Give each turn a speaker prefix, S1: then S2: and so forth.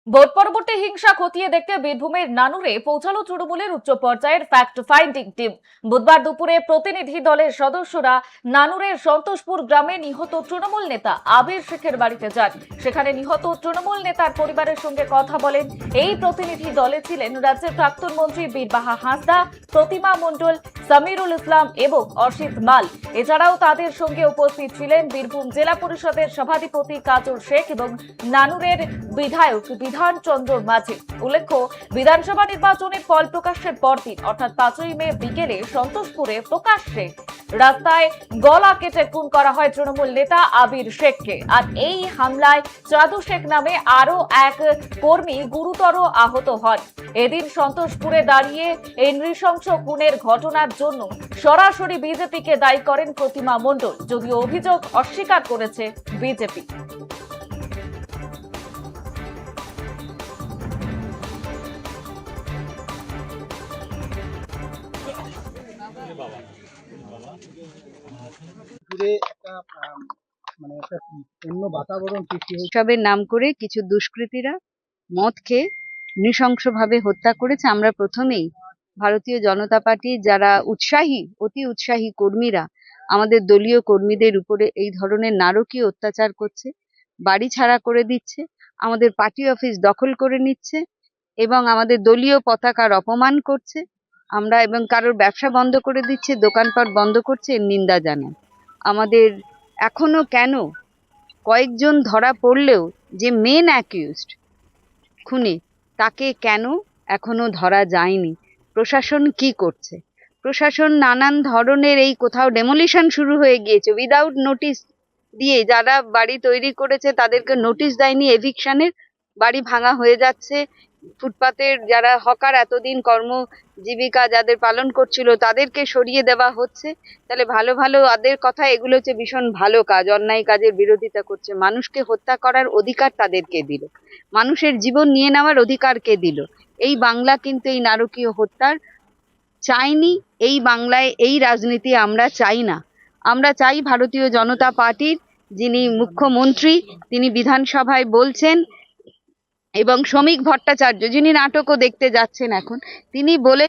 S1: Vote পরবর্তী হিংসা খতিয়ে দেখতে বীরভূমের নানুরে পৌঁছালো তৃণমূলের উচ্চ পর্যায়ের ফ্যাক্ট ফাইন্ডিং টিম। বুধবার দুপুরে প্রতিনিধি দলের সদস্যরা নানুরের সন্তোষপুর গ্রামে নিহত তৃণমূল নেতা আবির শেখের বাড়িতে যান। সেখানে নিহত তৃণমূল নেতার পরিবারের সঙ্গে কথা বলেন। এই প্রতিনিধি দলে ছিলেন রাজ্যের প্রাক্তন মন্ত্রী বীরবাহা হাঁসদা, প্রতিমা মণ্ডল, সামিরুল ইসলাম এবং অসিত মাল। এছাড়াও তাদের সঙ্গে উপস্থিত ছিলেন বীরভূম জেলা পরিষদের সভাধিপতি কাজল শেখ এবং নানুরের বিধায়ক বিধানচন্দ্র মাঝি। উল্লেখ্য, বিধানসভা নির্বাচনের ফল প্রকাশের পরদিন অর্থাৎ 5ই মে বিকেলে সন্তোষপুরে প্রকাশ্যে রাস্তায় গলা কেটে খুন করা হয় তৃণমূল নেতা আবির শেখকে। আর এই হামলায় চাঁদু শেখ নামে আরো এক কর্মী গুরুতর আহত হন। এদিন সন্তোষপুরে দাঁড়িয়ে এই নৃশংস খুনের ঘটনার জন্য সরাসরি বিজেপিকে দায়ী করেন প্রতিমা মণ্ডল, যদিও অভিযোগ অস্বীকার করেছে বিজেপি।
S2: ঘিরে একটা মানে একটা অন্য বাতাবরণ সৃষ্টি হয়েছে।
S3: উৎসবের নাম করে কিছু দুষ্কৃতীরা মদ খেয়ে নৃশংসভাবে হত্যা করেছে। আমরা প্রথমেই ভারতীয় জনতা পার্টির যারা অতি উৎসাহী কর্মীরা আমাদের দলীয় কর্মীদের উপরে এই ধরনের নারকীয় অত্যাচার করছে, বাড়ি ছাড়া করে দিচ্ছে, আমাদের পার্টি অফিস দখল করে নিচ্ছে এবং আমাদের দলীয় পতাকার অপমান করছে, আমরা এবং কারোর ব্যবসা বন্ধ করে দিচ্ছে, দোকানপাট বন্ধ করছে, এর নিন্দা জানাই। আমাদের এখনো কেন কয়েকজন ধরা পড়লেও যে মেন অ্যাকিউজড খুনে তাকে কেন এখনো ধরা যায়নি? প্রশাসন কি করছে? প্রশাসন নানান ধরনের এই কোথাও ডেমোলিশন শুরু হয়ে গিয়েছে উইদাউট নোটিশ দিয়ে, যারা বাড়ি তৈরি করেছে তাদেরকে নোটিশ দেয়নি এভিকশনের, বাড়ি ভাঙা হয়ে যাচ্ছে। ফুটপাতের যারা হকার এতদিন কর্মজীবিকা যাদের পালন করছিল তাদেরকে সরিয়ে দেওয়া হচ্ছে। তাহলে ভালো ভালো ওদের কথা, এগুলো হচ্ছে ভীষণ ভালো কাজ, অন্যায় কাজের বিরোধিতা করছে। মানুষকে হত্যা করার অধিকার তাদেরকে দিল, মানুষের জীবন নিয়ে নেওয়ার অধিকার কে দিল? এই বাংলা কিন্তু এই নারকীয় হত্যার চাইনি। এই বাংলায় এই রাজনীতি আমরা চাই না। আমরা চাই ভারতীয় জনতা পার্টির যিনি মুখ্যমন্ত্রী তিনি বিধানসভায় বলছেন, এবং শ্রমিক ভট্টাচার্য যিনি নাটকও দেখতে যাচ্ছেন এখন, তিনি বলে